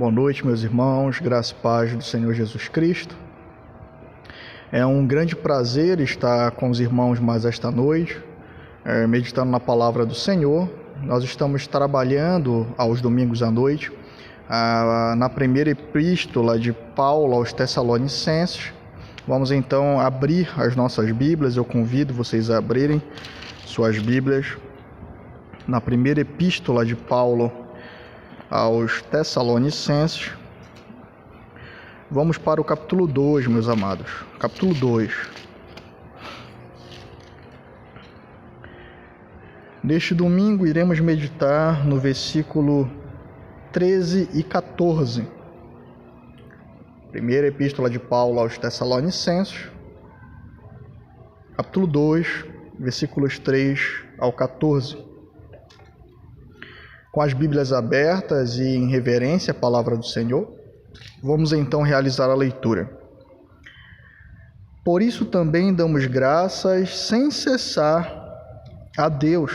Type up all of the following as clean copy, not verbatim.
Boa noite, meus irmãos, graça e paz do Senhor Jesus Cristo. É um grande prazer estar com os irmãos mais esta noite, meditando na palavra do Senhor. Nós estamos trabalhando aos domingos à noite na primeira epístola de Paulo aos Tessalonicenses. Vamos então abrir as nossas Bíblias. Eu convido vocês a abrirem suas Bíblias na primeira epístola de Paulo aos Tessalonicenses. Vamos para o capítulo 2, meus amados. Capítulo 2. Neste domingo iremos meditar no versículo 13 e 14. Primeira epístola de Paulo aos Tessalonicenses, capítulo 2, versículos 3 ao 14. Com as Bíblias abertas e em reverência à palavra do Senhor, vamos então realizar a leitura. Por isso também damos graças sem cessar a Deus,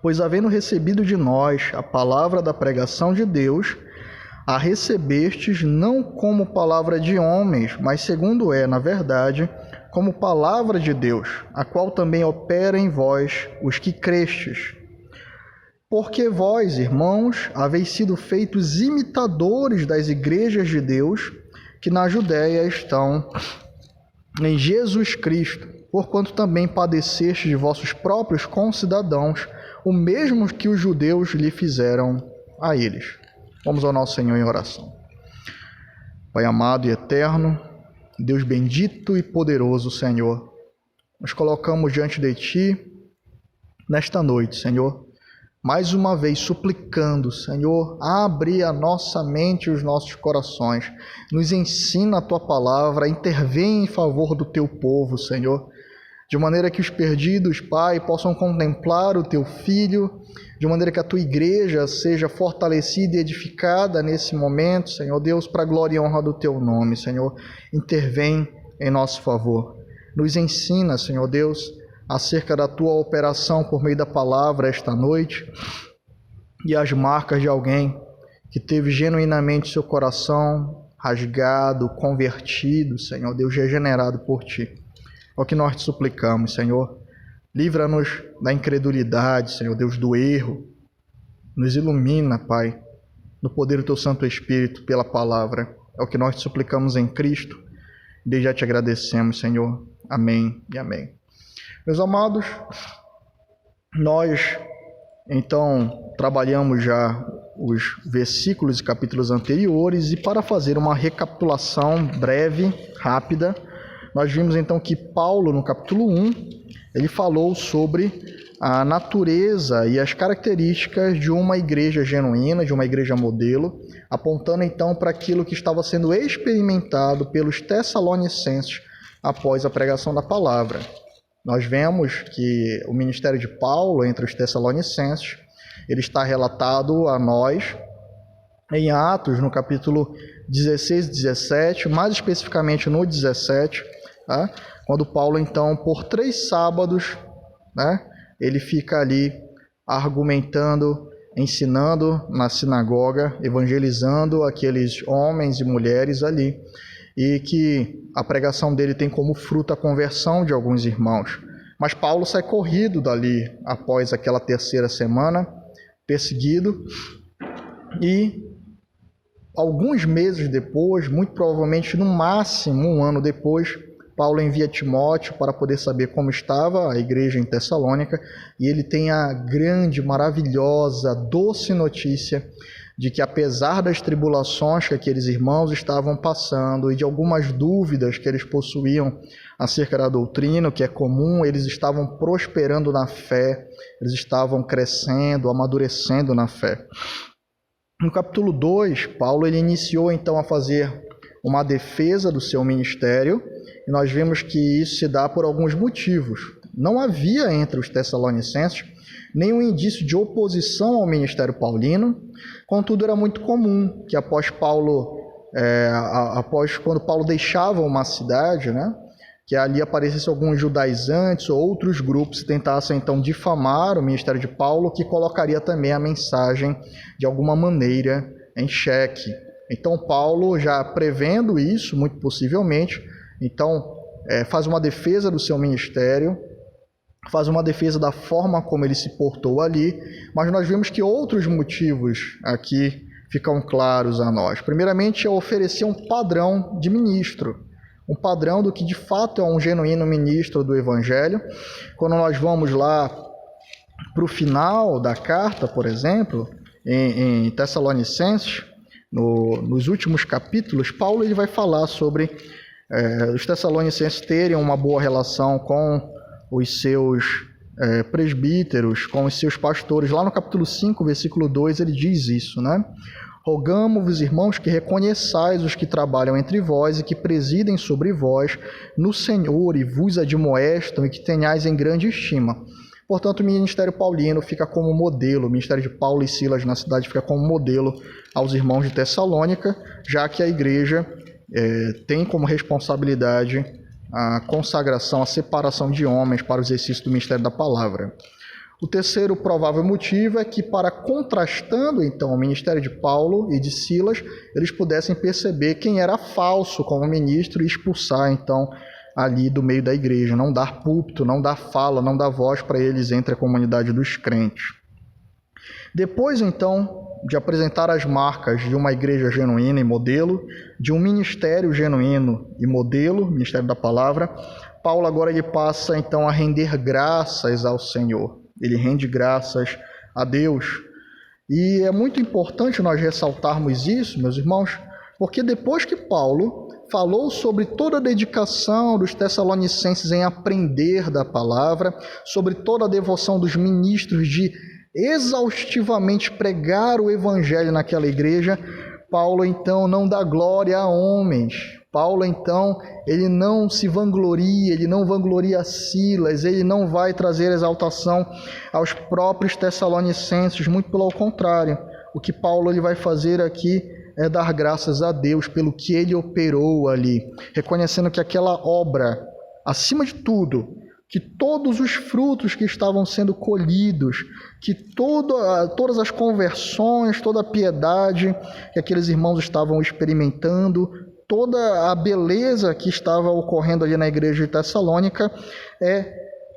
pois havendo recebido de nós a palavra da pregação de Deus, a recebestes não como palavra de homens, mas segundo é, na verdade, como palavra de Deus, a qual também opera em vós os que crestes. Porque vós, irmãos, haveis sido feitos imitadores das igrejas de Deus, que na Judéia estão em Jesus Cristo, porquanto também padecestes de vossos próprios concidadãos, o mesmo que os judeus lhe fizeram a eles. Vamos ao nosso Senhor em oração. Pai amado e eterno, Deus bendito e poderoso, Senhor, nos colocamos diante de Ti nesta noite, Senhor, mais uma vez suplicando, Senhor, abre a nossa mente e os nossos corações, nos ensina a Tua palavra, intervém em favor do Teu povo, Senhor, de maneira que os perdidos, Pai, possam contemplar o Teu Filho, de maneira que a Tua igreja seja fortalecida e edificada nesse momento, Senhor Deus, para a glória e honra do Teu nome, Senhor, intervém em nosso favor. Nos ensina, Senhor Deus, acerca da Tua operação por meio da palavra esta noite e as marcas de alguém que teve genuinamente seu coração rasgado, convertido, Senhor Deus, regenerado por Ti. É o que nós te suplicamos, Senhor. Livra-nos da incredulidade, Senhor Deus, do erro. Nos ilumina, Pai, no poder do Teu Santo Espírito pela palavra. É o que nós te suplicamos em Cristo. Desde já te agradecemos, Senhor. Amém e amém. Meus amados, nós então trabalhamos já os versículos e capítulos anteriores e para fazer uma recapitulação breve, rápida, nós vimos então que Paulo, no capítulo 1, ele falou sobre a natureza e as características de uma igreja genuína, de uma igreja modelo, apontando então para aquilo que estava sendo experimentado pelos Tessalonicenses após a pregação da palavra. Nós vemos que o ministério de Paulo entre os Tessalonicenses, ele está relatado a nós em Atos, no capítulo 16 e 17, mais especificamente no 17, tá? Quando Paulo, então, por 3 sábados, né, ele fica ali argumentando, ensinando na sinagoga, evangelizando aqueles homens e mulheres ali, e que a pregação dele tem como fruto a conversão de alguns irmãos. Mas Paulo sai corrido dali após aquela 3ª semana, perseguido, e alguns meses depois, muito provavelmente no máximo 1 ano depois, Paulo envia Timóteo para poder saber como estava a igreja em Tessalônica, e ele tem a grande, maravilhosa, doce notícia de que apesar das tribulações que aqueles irmãos estavam passando e de algumas dúvidas que eles possuíam acerca da doutrina, o que é comum, eles estavam prosperando na fé, eles estavam crescendo, amadurecendo na fé. No capítulo 2, Paulo ele iniciou então a fazer uma defesa do seu ministério, e nós vimos que isso se dá por alguns motivos. Não havia entre os Tessalonicenses nenhum indício de oposição ao ministério paulino, contudo era muito comum que após quando Paulo deixava uma cidade, né, que ali aparecessem alguns judaizantes ou outros grupos que tentassem então difamar o ministério de Paulo, que colocaria também a mensagem de alguma maneira em xeque. Então Paulo, já prevendo isso, muito possivelmente, então faz uma defesa do seu ministério, faz uma defesa da forma como ele se portou ali, mas nós vemos que outros motivos aqui ficam claros a nós. Primeiramente, é oferecer um padrão de ministro, um padrão do que de fato é um genuíno ministro do Evangelho. Quando nós vamos lá para o final da carta, por exemplo, em Tessalonicenses, nos últimos capítulos, Paulo ele vai falar sobre os Tessalonicenses terem uma boa relação com os seus presbíteros, com os seus pastores. Lá no capítulo 5, versículo 2, ele diz isso, né? Rogamo-vos, irmãos, que reconheçais os que trabalham entre vós e que presidem sobre vós no Senhor e vos admoestam e que tenhais em grande estima. Portanto, o ministério paulino fica como modelo, o ministério de Paulo e Silas na cidade fica como modelo aos irmãos de Tessalônica, já que a igreja tem como responsabilidade a consagração, a separação de homens para o exercício do ministério da palavra. O terceiro provável motivo é que, para contrastando então o ministério de Paulo e de Silas, eles pudessem perceber quem era falso como ministro e expulsar então ali do meio da igreja, não dar púlpito, não dar fala, não dar voz para eles entre a comunidade dos crentes. Depois então de apresentar as marcas de uma igreja genuína e modelo, de um ministério genuíno e modelo, ministério da palavra, Paulo agora ele passa então a render graças ao Senhor. Ele rende graças a Deus. E é muito importante nós ressaltarmos isso, meus irmãos, porque depois que Paulo falou sobre toda a dedicação dos tessalonicenses em aprender da palavra, sobre toda a devoção dos ministros de exaustivamente pregar o evangelho naquela igreja, Paulo então não dá glória a homens. Paulo então, ele não se vangloria, ele não vangloria Silas, ele não vai trazer exaltação aos próprios tessalonicenses, muito pelo contrário. O que Paulo ele vai fazer aqui é dar graças a Deus pelo que ele operou ali, reconhecendo que aquela obra, acima de tudo, que todos os frutos que estavam sendo colhidos, que todas as conversões, toda a piedade que aqueles irmãos estavam experimentando, toda a beleza que estava ocorrendo ali na igreja de Tessalônica é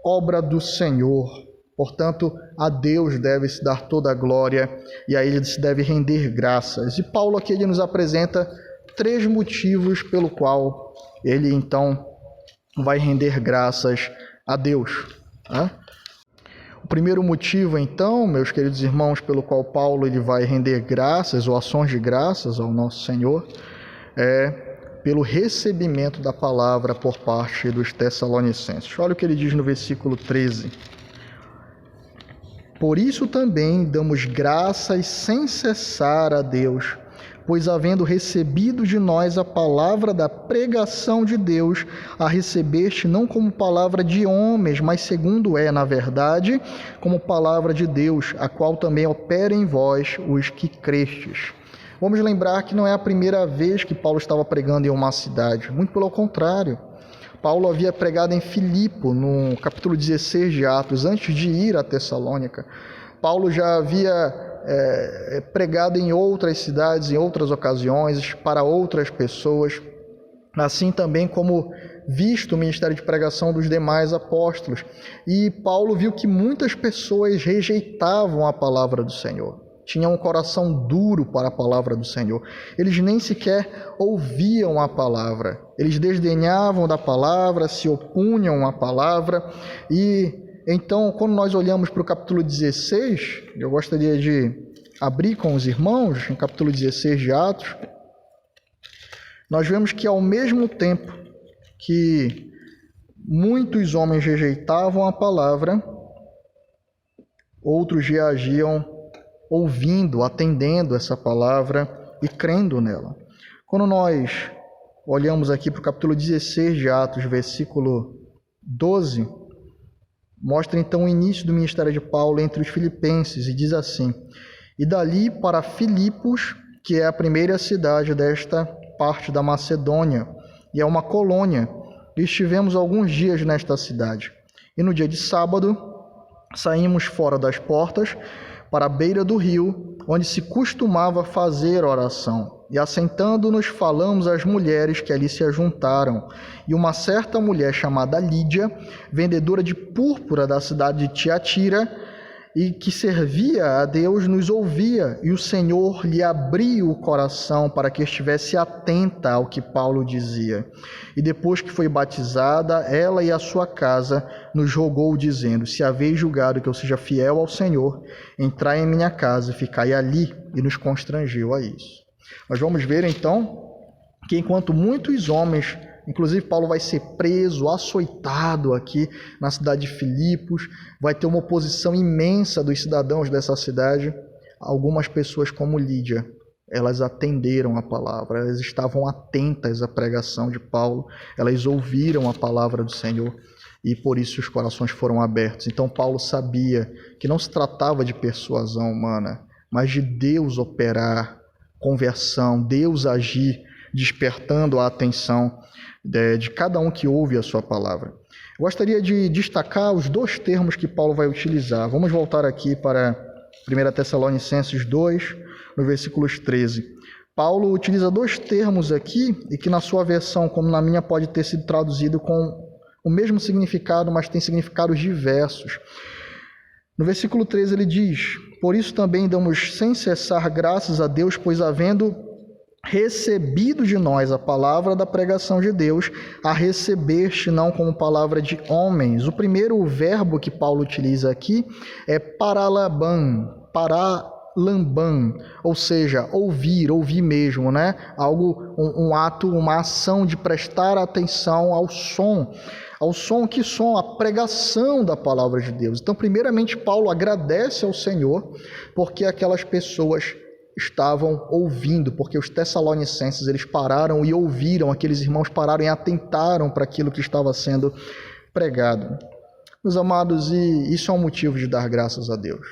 obra do Senhor. Portanto, a Deus deve-se dar toda a glória e a Ele se deve render graças. E Paulo aqui ele nos apresenta 3 motivos pelo qual ele então vai render graças a Deus. O primeiro motivo, então, meus queridos irmãos, pelo qual Paulo ele vai render graças ou ações de graças ao nosso Senhor, é pelo recebimento da palavra por parte dos tessalonicenses. Olha o que ele diz no versículo 13. Por isso também damos graças sem cessar a Deus, pois havendo recebido de nós a palavra da pregação de Deus, a recebeste não como palavra de homens, mas segundo na verdade, como palavra de Deus, a qual também opera em vós os que crestes. Vamos lembrar que não é a primeira vez que Paulo estava pregando em uma cidade, muito pelo contrário. Paulo havia pregado em Filipo, no capítulo 16 de Atos, antes de ir a Tessalônica. Paulo já havia pregado em outras cidades, em outras ocasiões, para outras pessoas, assim também como visto o ministério de pregação dos demais apóstolos. E Paulo viu que muitas pessoas rejeitavam a palavra do Senhor. Tinham um coração duro para a palavra do Senhor. Eles nem sequer ouviam a palavra. Eles desdenhavam da palavra, se opunham à palavra. E então, quando nós olhamos para o capítulo 16, eu gostaria de abrir com os irmãos, no capítulo 16 de Atos, nós vemos que ao mesmo tempo que muitos homens rejeitavam a palavra, outros reagiam ouvindo, atendendo essa palavra e crendo nela. Quando nós olhamos aqui para o capítulo 16 de Atos, versículo 12, mostra então o início do ministério de Paulo entre os filipenses e diz assim: e dali para Filipos, que é a primeira cidade desta parte da Macedônia, e é uma colônia, e estivemos alguns dias nesta cidade. E no dia de sábado, saímos fora das portas, para a beira do rio, onde se costumava fazer oração. E assentando-nos, falamos às mulheres que ali se ajuntaram. E uma certa mulher chamada Lídia, vendedora de púrpura da cidade de Tiatira, e que servia a Deus, nos ouvia, e o Senhor lhe abriu o coração para que estivesse atenta ao que Paulo dizia. E depois que foi batizada, ela e a sua casa nos rogou, dizendo: se haveis julgado que eu seja fiel ao Senhor, entrai em minha casa e ficai ali, e nos constrangeu a isso. Nós vamos ver então que enquanto muitos homens, inclusive Paulo vai ser preso, açoitado aqui na cidade de Filipos, vai ter uma oposição imensa dos cidadãos dessa cidade. Algumas pessoas como Lídia, elas atenderam a palavra, elas estavam atentas à pregação de Paulo, elas ouviram a palavra do Senhor e por isso os corações foram abertos. Então Paulo sabia que não se tratava de persuasão humana, mas de Deus operar conversão, Deus agir, despertando a atenção de cada um que ouve a sua palavra. Eu gostaria de destacar os dois termos que Paulo vai utilizar. Vamos voltar aqui para 1 Tessalonicenses 2, no versículos 13. Paulo utiliza dois termos aqui, e que na sua versão, como na minha, pode ter sido traduzido com o mesmo significado, mas tem significados diversos. No versículo 13 ele diz: por isso também damos sem cessar graças a Deus, pois havendo recebido de nós a palavra da pregação de Deus, a recebeste não como palavra de homens. O primeiro verbo que Paulo utiliza aqui é paralaban, ou seja, ouvir mesmo, né? Algo, um ato, uma ação de prestar atenção ao som. Ao som, que som? A pregação da palavra de Deus. Então, primeiramente, Paulo agradece ao Senhor porque aquelas pessoas estavam ouvindo, porque os tessalonicenses, eles pararam e ouviram, aqueles irmãos pararam e atentaram para aquilo que estava sendo pregado. Meus amados, e isso é um motivo de dar graças a Deus.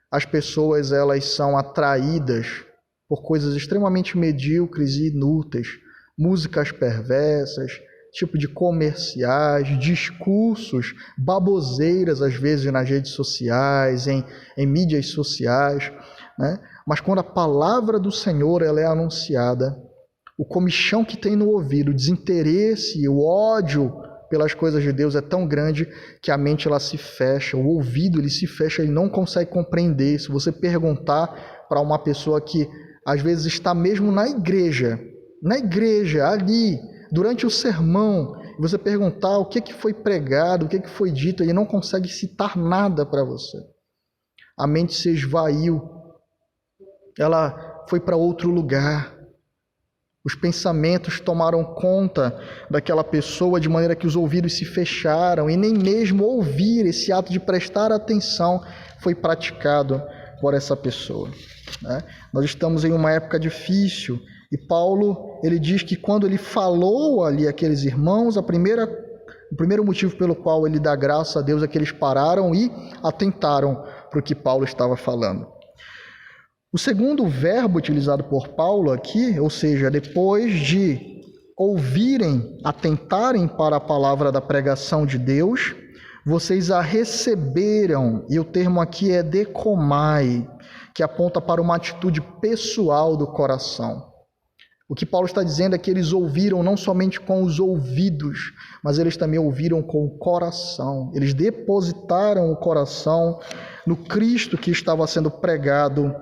As pessoas, elas são atraídas por coisas extremamente medíocres e inúteis, músicas perversas, tipo de comerciais, discursos, baboseiras, às vezes nas redes sociais, em mídias sociais, né? Mas quando a palavra do Senhor ela é anunciada, o comichão que tem no ouvido, o desinteresse, o ódio pelas coisas de Deus é tão grande que a mente ela se fecha, o ouvido ele se fecha, ele não consegue compreender. Se você perguntar para uma pessoa que às vezes está mesmo na igreja ali, durante o sermão, você perguntar o que foi pregado, o que foi dito, ele não consegue citar nada para você. A mente se esvaiu, ela foi para outro lugar. Os pensamentos tomaram conta daquela pessoa de maneira que os ouvidos se fecharam e nem mesmo ouvir, esse ato de prestar atenção, foi praticado por essa pessoa, né? Nós estamos em uma época difícil e Paulo, ele diz que quando ele falou ali àqueles irmãos, o primeiro motivo pelo qual ele dá graça a Deus é que eles pararam e atentaram para o que Paulo estava falando. O segundo verbo utilizado por Paulo aqui, ou seja, depois de ouvirem, atentarem para a palavra da pregação de Deus, vocês a receberam, e o termo aqui é dekomai, que aponta para uma atitude pessoal do coração. O que Paulo está dizendo é que eles ouviram não somente com os ouvidos, mas eles também ouviram com o coração. Eles depositaram o coração no Cristo que estava sendo pregado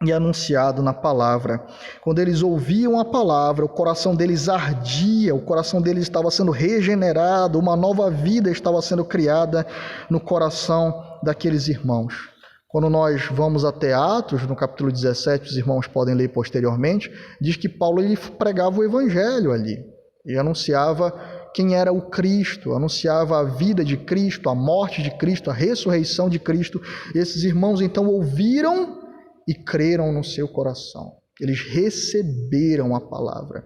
e anunciado na palavra. Quando eles ouviam a palavra, o coração deles ardia, o coração deles estava sendo regenerado, uma nova vida estava sendo criada no coração daqueles irmãos. Quando nós vamos até Atos, no capítulo 17, os irmãos podem ler posteriormente, diz que Paulo ele pregava o evangelho ali, e anunciava quem era o Cristo, anunciava a vida de Cristo, a morte de Cristo, a ressurreição de Cristo. E esses irmãos então ouviram e creram no seu coração. Eles receberam a palavra.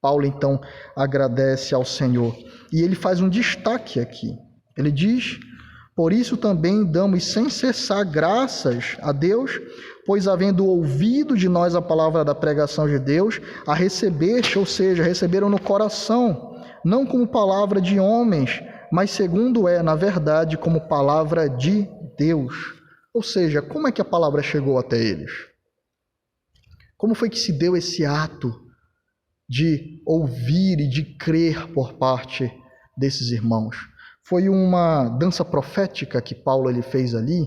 Paulo então agradece ao Senhor. E ele faz um destaque aqui. Ele diz: por isso também damos sem cessar graças a Deus, pois havendo ouvido de nós a palavra da pregação de Deus, a recebeste, ou seja, receberam no coração, não como palavra de homens, mas segundo na verdade, como palavra de Deus. Ou seja, como é que a palavra chegou até eles? Como foi que se deu esse ato de ouvir e de crer por parte desses irmãos? Foi uma dança profética que Paulo ele fez ali?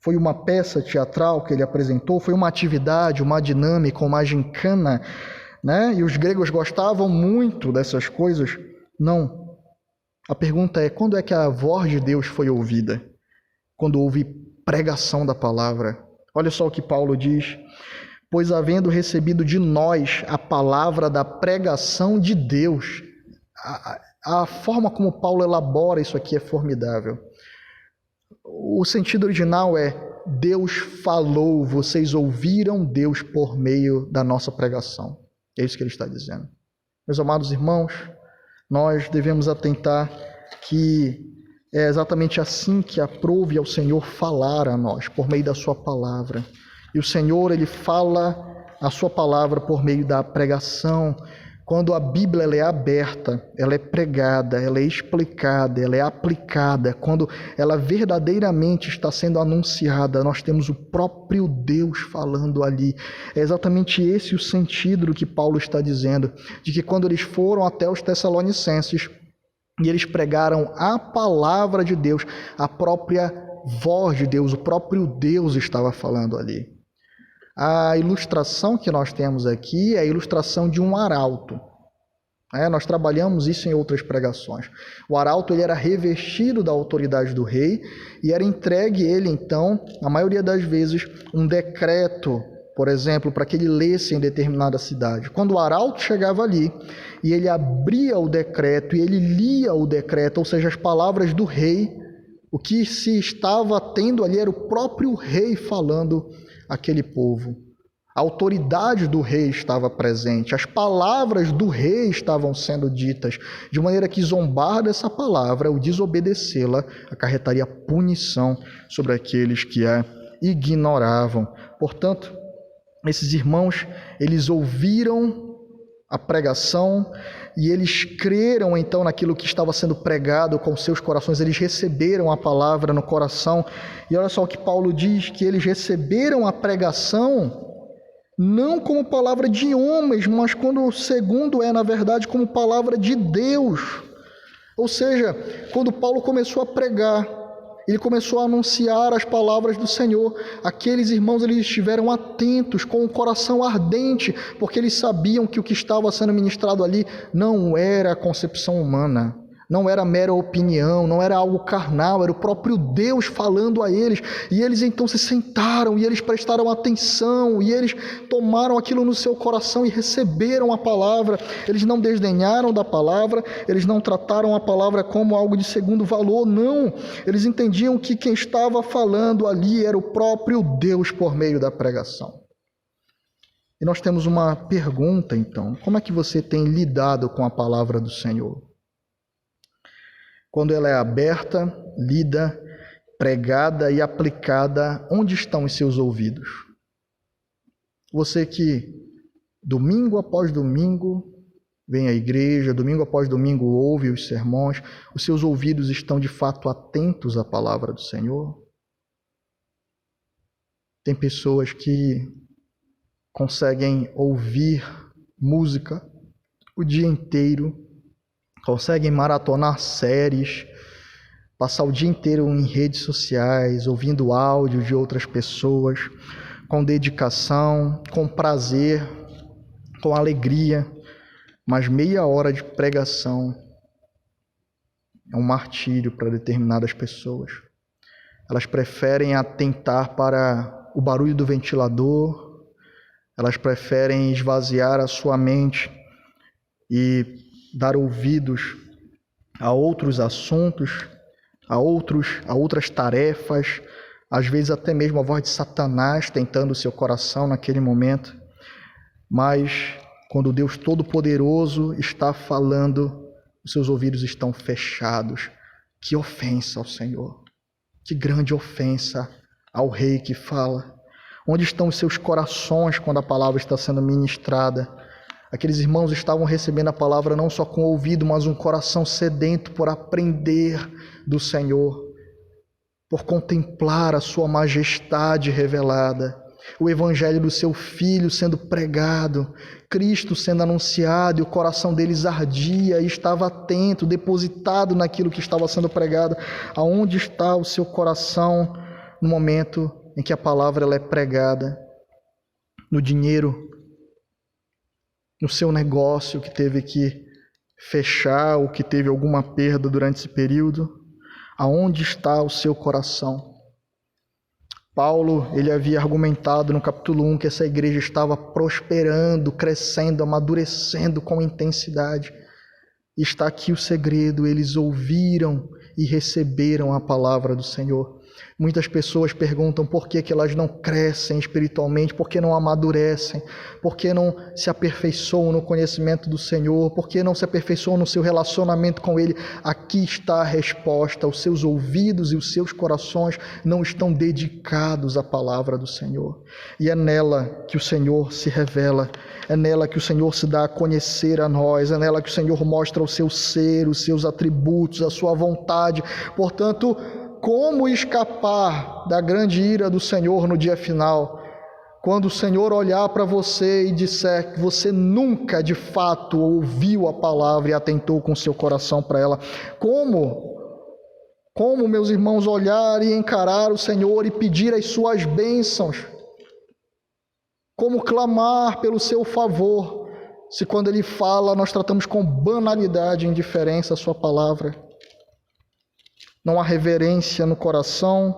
Foi uma peça teatral que ele apresentou? Foi uma atividade, uma dinâmica, uma gincana, né? E os gregos gostavam muito dessas coisas? Não. A pergunta é, quando é que a voz de Deus foi ouvida? Quando houve pregação da palavra. Olha só o que Paulo diz: pois havendo recebido de nós a palavra da pregação de Deus. A forma como Paulo elabora isso aqui é formidável. O sentido original é: Deus falou, vocês ouviram Deus por meio da nossa pregação. É isso que ele está dizendo. Meus amados irmãos, nós devemos atentar que é exatamente assim que aprouve ao Senhor falar a nós, por meio da sua palavra. E o Senhor, ele fala a sua palavra por meio da pregação. Quando a Bíblia ela é aberta, ela é pregada, ela é explicada, ela é aplicada, quando ela verdadeiramente está sendo anunciada, nós temos o próprio Deus falando ali. É exatamente esse o sentido do que Paulo está dizendo, de que quando eles foram até os Tessalonicenses e eles pregaram a palavra de Deus, a própria voz de Deus, o próprio Deus estava falando ali. A ilustração que nós temos aqui é a ilustração de um arauto. Nós trabalhamos isso em outras pregações. O arauto ele era revestido da autoridade do rei e era entregue ele, então, na maioria das vezes, um decreto, por exemplo, para que ele lesse em determinada cidade. Quando o arauto chegava ali e ele abria o decreto e ele lia o decreto, ou seja, as palavras do rei, o que se estava tendo ali era o próprio rei falando aquele povo. A autoridade do rei estava presente, as palavras do rei estavam sendo ditas, de maneira que zombar dessa palavra, ou desobedecê-la, acarretaria punição sobre aqueles que a ignoravam. Portanto, esses irmãos, eles ouviram a pregação e eles creram então naquilo que estava sendo pregado com seus corações, eles receberam a palavra no coração. E olha só o que Paulo diz, que eles receberam a pregação não como palavra de homens, mas quando segundo na verdade, como palavra de Deus. Ou seja, quando Paulo começou a pregar, ele começou a anunciar as palavras do Senhor. Aqueles irmãos eles estiveram atentos, com o coração ardente, porque eles sabiam que o que estava sendo ministrado ali não era a concepção humana, não era mera opinião, não era algo carnal, era o próprio Deus falando a eles. E eles então se sentaram e eles prestaram atenção e eles tomaram aquilo no seu coração e receberam a palavra. Eles não desdenharam da palavra, eles não trataram a palavra como algo de segundo valor, não. Eles entendiam que quem estava falando ali era o próprio Deus por meio da pregação. E nós temos uma pergunta então: como é que você tem lidado com a palavra do Senhor? Quando ela é aberta, lida, pregada e aplicada, onde estão os seus ouvidos? Você que domingo após domingo vem à igreja, domingo após domingo ouve os sermões, os seus ouvidos estão de fato atentos à palavra do Senhor? Tem pessoas que conseguem ouvir música o dia inteiro, conseguem maratonar séries, passar o dia inteiro em redes sociais, ouvindo áudio de outras pessoas, com dedicação, com prazer, com alegria, mas meia hora de pregação é um martírio para determinadas pessoas. Elas preferem atentar para o barulho do ventilador, elas preferem esvaziar a sua mente e dar ouvidos a outros assuntos, a outras tarefas, às vezes até mesmo a voz de Satanás tentando o seu coração naquele momento. Mas quando Deus Todo-Poderoso está falando, os seus ouvidos estão fechados. Que ofensa ao Senhor! Que grande ofensa ao Rei que fala! Onde estão os seus corações quando a palavra está sendo ministrada? Aqueles irmãos estavam recebendo a palavra não só com o ouvido, mas um coração sedento por aprender do Senhor. por contemplar a sua majestade revelada, o evangelho do seu Filho sendo pregado, Cristo sendo anunciado, e o coração deles ardia e estava atento, depositado naquilo que estava sendo pregado. Aonde está o seu coração no momento em que a palavra ela é pregada? No dinheiro, no seu negócio que teve que fechar ou que teve alguma perda durante esse período? Aonde está o seu coração? Paulo, ele havia argumentado no capítulo 1 que essa igreja estava prosperando, crescendo, amadurecendo com intensidade. E está aqui o segredo: eles ouviram e receberam a palavra do Senhor. Muitas pessoas perguntam por que elas não crescem espiritualmente, por que não amadurecem, por que não se aperfeiçoam no conhecimento do Senhor, por que não se aperfeiçoam no seu relacionamento com Ele. Aqui está a resposta: os seus ouvidos e os seus corações não estão dedicados à palavra do Senhor. E é nela que o Senhor se revela, é nela que o Senhor se dá a conhecer a nós, é nela que o Senhor mostra o seu ser, os seus atributos, a sua vontade. Portanto, como escapar da grande ira do Senhor no dia final? Quando o Senhor olhar para você e disser que você nunca de fato ouviu a palavra e atentou com seu coração para ela. Como, meus irmãos, olhar e encarar o Senhor e pedir as suas bênçãos? Como clamar pelo seu favor, se quando Ele fala nós tratamos com banalidade e indiferença a sua palavra? Não há reverência no coração,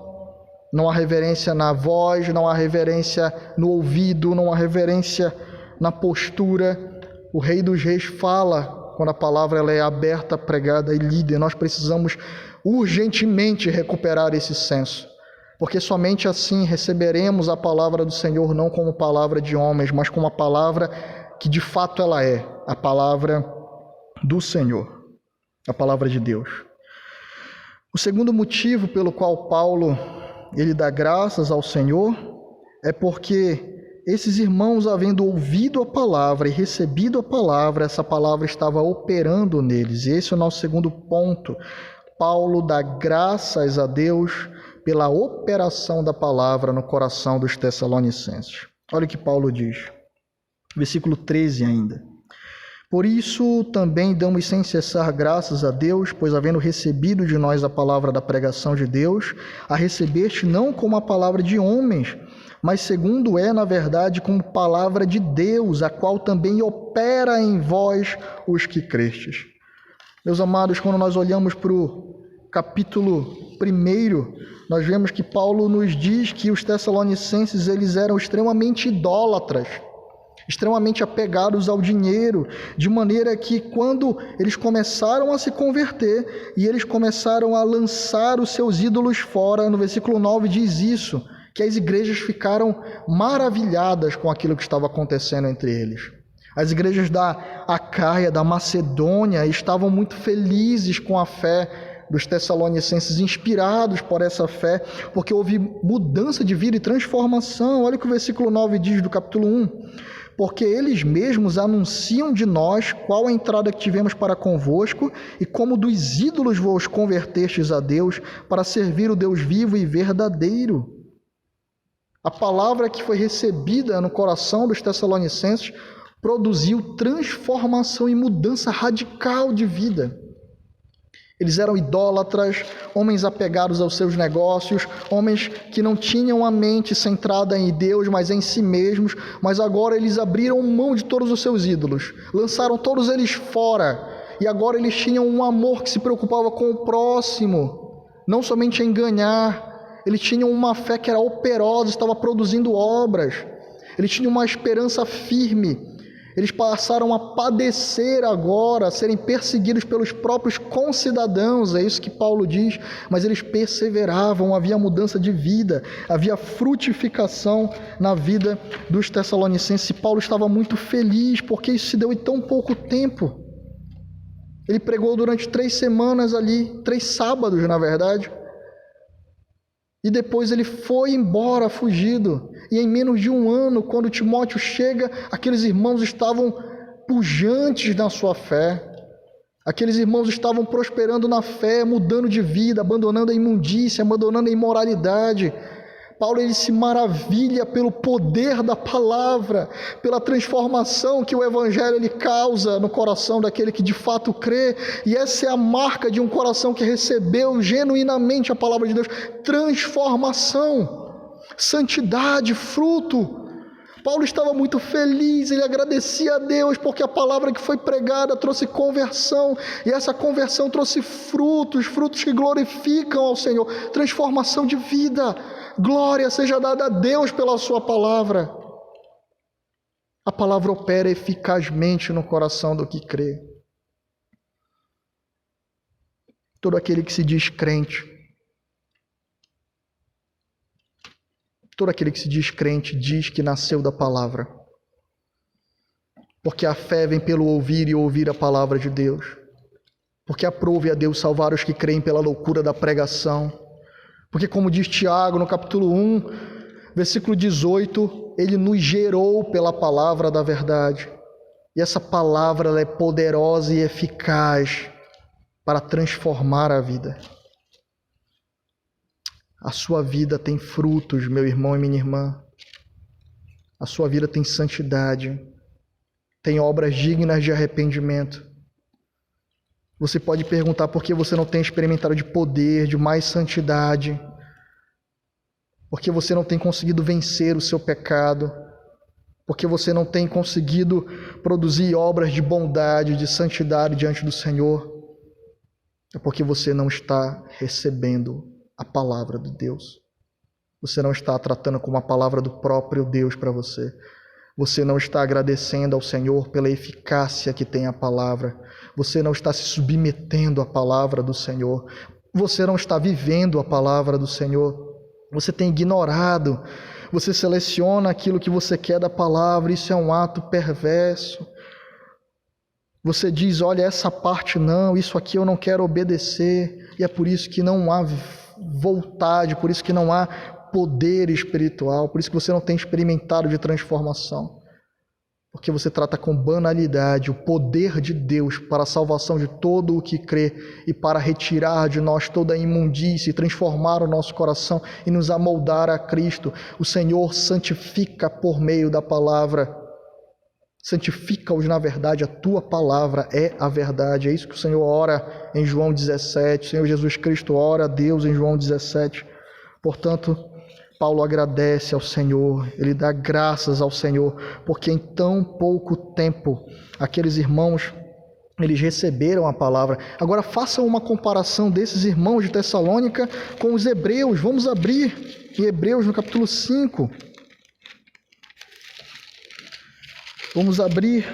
não há reverência na voz, não há reverência no ouvido, não há reverência na postura. O Rei dos Reis fala quando a palavra ela é aberta, pregada e lida. Nós precisamos urgentemente recuperar esse senso, porque somente assim receberemos a palavra do Senhor não como palavra de homens, mas como a palavra que de fato ela é, a palavra do Senhor, a palavra de Deus. O segundo motivo pelo qual Paulo ele dá graças ao Senhor é porque esses irmãos, havendo ouvido a palavra e recebido a palavra, essa palavra estava operando neles. E esse é o nosso segundo ponto. Paulo dá graças a Deus pela operação da palavra no coração dos Tessalonicenses. Olha o que Paulo diz, versículo 13 ainda. Por isso também damos sem cessar graças a Deus, pois havendo recebido de nós a palavra da pregação de Deus, a recebeste não como a palavra de homens, mas segundo é, na verdade, como palavra de Deus, a qual também opera em vós os que crestes. Meus amados, quando nós olhamos para o capítulo 1, nós vemos que Paulo nos diz que os Tessalonicenses eles eram extremamente idólatras, extremamente apegados ao dinheiro, de maneira que quando eles começaram a se converter e eles começaram a lançar os seus ídolos fora, no versículo 9 diz isso, que as igrejas ficaram maravilhadas com aquilo que estava acontecendo entre eles. As igrejas da Acaia, da Macedônia, estavam muito felizes com a fé dos Tessalonicenses, inspirados por essa fé, porque houve mudança de vida e transformação. Olha o que o versículo 9 diz do capítulo 1. Porque eles mesmos anunciam de nós qual a entrada que tivemos para convosco e como dos ídolos vos convertestes a Deus para servir o Deus vivo e verdadeiro. A palavra que foi recebida no coração dos Tessalonicenses produziu transformação e mudança radical de vida. Eles eram idólatras, homens apegados aos seus negócios, homens que não tinham a mente centrada em Deus, mas em si mesmos, mas agora eles abriram mão de todos os seus ídolos, lançaram todos eles fora, e agora eles tinham um amor que se preocupava com o próximo, não somente em ganhar. Eles tinham uma fé que era operosa, estava produzindo obras, eles tinham uma esperança firme. Eles passaram a padecer agora, a serem perseguidos pelos próprios concidadãos, é isso que Paulo diz, mas eles perseveravam, havia mudança de vida, havia frutificação na vida dos Tessalonicenses. E Paulo estava muito feliz, porque isso se deu em tão pouco tempo. Ele pregou durante 3 semanas ali, 3 sábados na verdade, e depois ele foi embora fugido. E em menos de 1 ano, quando Timóteo chega, aqueles irmãos estavam pujantes na sua fé. Aqueles irmãos estavam prosperando na fé, mudando de vida, abandonando a imundícia, abandonando a imoralidade. Paulo ele se maravilha pelo poder da palavra, pela transformação que o evangelho ele causa no coração daquele que de fato crê. E essa é a marca de um coração que recebeu genuinamente a palavra de Deus: transformação, santidade, fruto. Paulo estava muito feliz, ele agradecia a Deus porque a palavra que foi pregada trouxe conversão, e essa conversão trouxe frutos que glorificam ao Senhor, transformação de vida. Glória seja dada a Deus pela sua palavra. A palavra opera eficazmente no coração do que crê. Todo aquele que se diz crente, todo aquele que se diz crente diz que nasceu da palavra. Porque a fé vem pelo ouvir e ouvir a palavra de Deus. Porque aprove a Deus salvar os que creem pela loucura da pregação. Porque, como diz Tiago no capítulo 1, versículo 18, ele nos gerou pela palavra da verdade. E essa palavra ela é poderosa e eficaz para transformar a vida. A sua vida tem frutos, meu irmão e minha irmã. A sua vida tem santidade, tem obras dignas de arrependimento. Você pode perguntar por que você não tem experimentado de poder, de mais santidade, porque você não tem conseguido vencer o seu pecado, porque você não tem conseguido produzir obras de bondade, de santidade diante do Senhor. É porque você não está recebendo a palavra de Deus. Você não está tratando como a palavra do próprio Deus para você. Você não está agradecendo ao Senhor pela eficácia que tem a palavra. Você não está se submetendo à palavra do Senhor. Você não está vivendo a palavra do Senhor. Você tem ignorado. Você seleciona aquilo que você quer da palavra. Isso é um ato perverso. Você diz, olha, essa parte não, isso aqui eu não quero obedecer. E é por isso que não há vontade, por isso que não há poder espiritual, por isso que você não tem experimentado de transformação, porque você trata com banalidade o poder de Deus para a salvação de todo o que crê e para retirar de nós toda a imundície e transformar o nosso coração e nos amoldar a Cristo. O Senhor santifica por meio da palavra, santifica-os na verdade, a tua palavra é a verdade. É isso que o Senhor ora em João 17, o Senhor Jesus Cristo ora a Deus em João 17. Portanto, Paulo agradece ao Senhor, ele dá graças ao Senhor, porque em tão pouco tempo aqueles irmãos, eles receberam a palavra. Agora façam uma comparação desses irmãos de Tessalônica com os hebreus. Vamos abrir em Hebreus no capítulo 5. Vamos abrir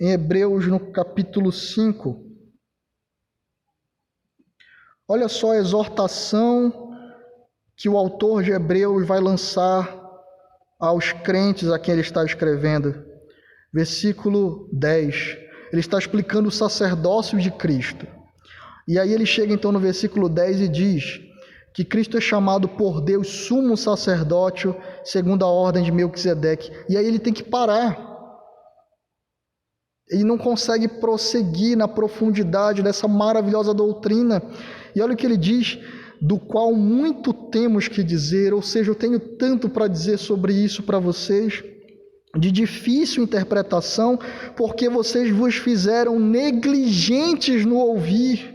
em Hebreus no capítulo 5. Olha só a exortação que o autor de Hebreus vai lançar aos crentes a quem ele está escrevendo. Versículo 10. Ele está explicando o sacerdócio de Cristo. E aí ele chega então no versículo 10 e diz que Cristo é chamado por Deus sumo sacerdote segundo a ordem de Melquisedeque. E aí ele tem que parar. Ele não consegue prosseguir na profundidade dessa maravilhosa doutrina. E olha o que ele diz: do qual muito temos que dizer, ou seja, eu tenho tanto para dizer sobre isso para vocês, de difícil interpretação, porque vocês vos fizeram negligentes no ouvir,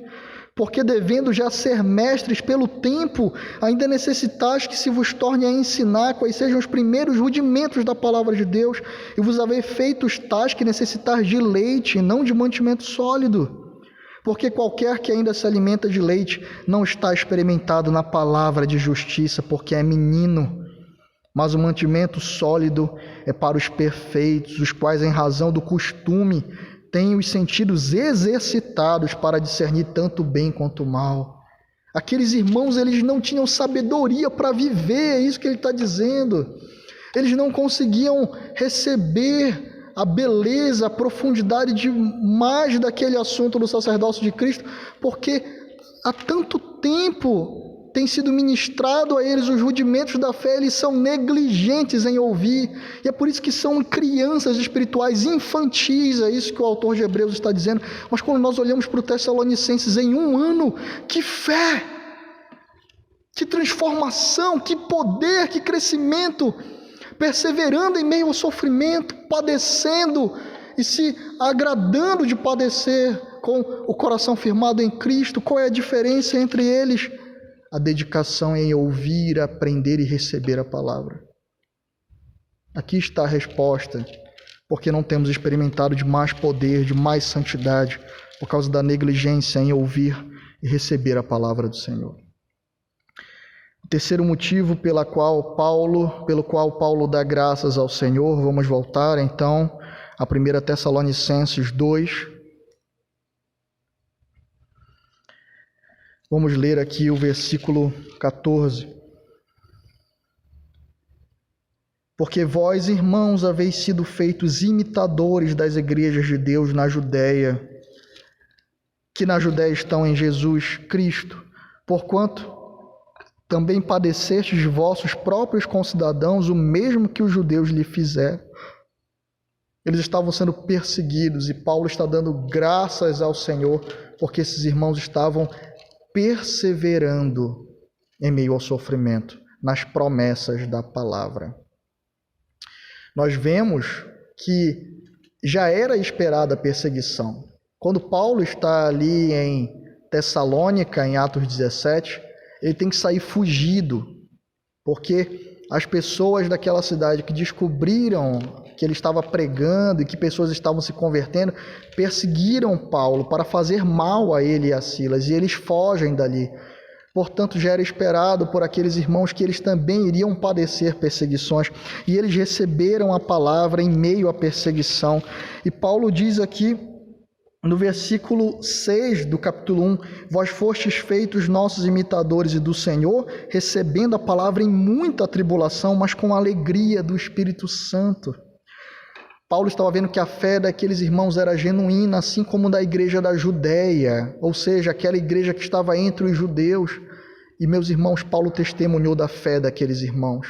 porque devendo já ser mestres pelo tempo, ainda necessitais que se vos torne a ensinar quais sejam os primeiros rudimentos da palavra de Deus, e vos haver feito os tais que necessitais de leite, e não de mantimento sólido. Porque qualquer que ainda se alimenta de leite não está experimentado na palavra de justiça, porque é menino. Mas o mantimento sólido é para os perfeitos, os quais, em razão do costume, têm os sentidos exercitados para discernir tanto o bem quanto o mal. Aqueles irmãos, eles não tinham sabedoria para viver, é isso que ele está dizendo. Eles não conseguiam receber a beleza, a profundidade de mais daquele assunto do sacerdócio de Cristo, porque há tanto tempo tem sido ministrado a eles os rudimentos da fé, eles são negligentes em ouvir, e é por isso que são crianças espirituais infantis, é isso que o autor de Hebreus está dizendo. Mas quando nós olhamos para o Tessalonicenses, em um ano, que fé, que transformação, que poder, que crescimento, perseverando em meio ao sofrimento, padecendo e se agradando de padecer com o coração firmado em Cristo. Qual é a diferença entre eles? A dedicação em ouvir, aprender e receber a palavra. Aqui está a resposta, porque não temos experimentado de mais poder, de mais santidade, por causa da negligência em ouvir e receber a palavra do Senhor. O terceiro motivo pelo qual Paulo dá graças ao Senhor, vamos voltar então a 1 Tessalonicenses 2. Vamos ler aqui o versículo 14. Porque vós, irmãos, haveis sido feitos imitadores das igrejas de Deus na Judéia, que na Judéia estão em Jesus Cristo, porquanto também padecestes de vossos próprios concidadãos o mesmo que os judeus lhe fizeram. Eles estavam sendo perseguidos e Paulo está dando graças ao Senhor, porque esses irmãos estavam perseverando em meio ao sofrimento, nas promessas da palavra. Nós vemos que já era esperada a perseguição. Quando Paulo está ali em Tessalônica, em Atos 17, ele tem que sair fugido, porque as pessoas daquela cidade que descobriram que ele estava pregando e que pessoas estavam se convertendo, perseguiram Paulo para fazer mal a ele e a Silas, e eles fogem dali. Portanto, já era esperado por aqueles irmãos que eles também iriam padecer perseguições, e eles receberam a palavra em meio à perseguição. E Paulo diz aqui, no versículo 6 do capítulo 1, vós fostes feitos nossos imitadores e do Senhor, recebendo a palavra em muita tribulação, mas com alegria do Espírito Santo. Paulo estava vendo que a fé daqueles irmãos era genuína, assim como da igreja da Judéia, ou seja, aquela igreja que estava entre os judeus. E, meus irmãos, Paulo testemunhou da fé daqueles irmãos.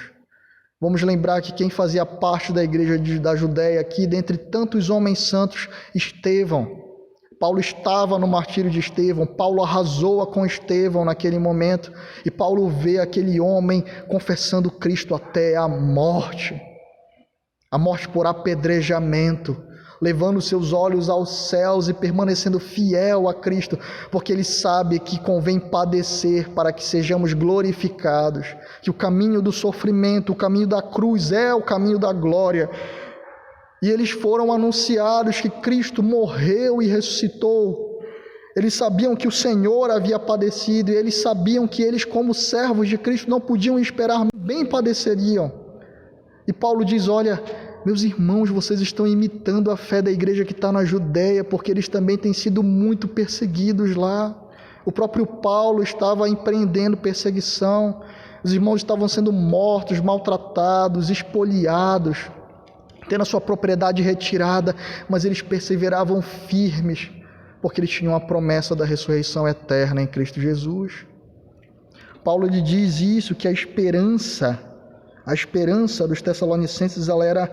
Vamos lembrar que quem fazia parte da igreja da Judéia aqui, dentre tantos homens santos, Estevão. Paulo estava no martírio de Estevão, Paulo arrasou com Estevão naquele momento, e Paulo vê aquele homem confessando Cristo até a morte por apedrejamento, levando seus olhos aos céus e permanecendo fiel a Cristo, porque ele sabe que convém padecer para que sejamos glorificados, que o caminho do sofrimento, o caminho da cruz é o caminho da glória. E eles foram anunciados que Cristo morreu e ressuscitou. Eles sabiam que o Senhor havia padecido, e eles sabiam que eles, como servos de Cristo, não podiam esperar, bem padeceriam. E Paulo diz, olha, meus irmãos, vocês estão imitando a fé da igreja que está na Judéia, porque eles também têm sido muito perseguidos lá. O próprio Paulo estava empreendendo perseguição, os irmãos estavam sendo mortos, maltratados, espoliados, tendo a sua propriedade retirada, mas eles perseveravam firmes, porque eles tinham a promessa da ressurreição eterna em Cristo Jesus. Paulo lhe diz isso, que a esperança dos Tessalonicenses, ela era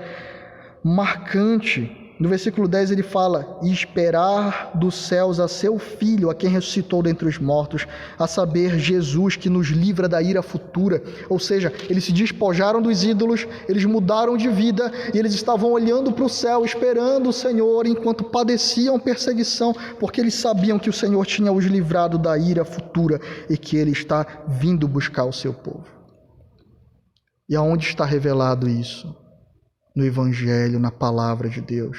marcante. No versículo 10 ele fala, e esperar dos céus a seu Filho, a quem ressuscitou dentre os mortos, a saber, Jesus, que nos livra da ira futura. Ou seja, eles se despojaram dos ídolos, eles mudaram de vida, e eles estavam olhando para o céu, esperando o Senhor, enquanto padeciam perseguição, porque eles sabiam que o Senhor tinha os livrado da ira futura, e que Ele está vindo buscar o seu povo. E aonde está revelado isso? No Evangelho, na Palavra de Deus.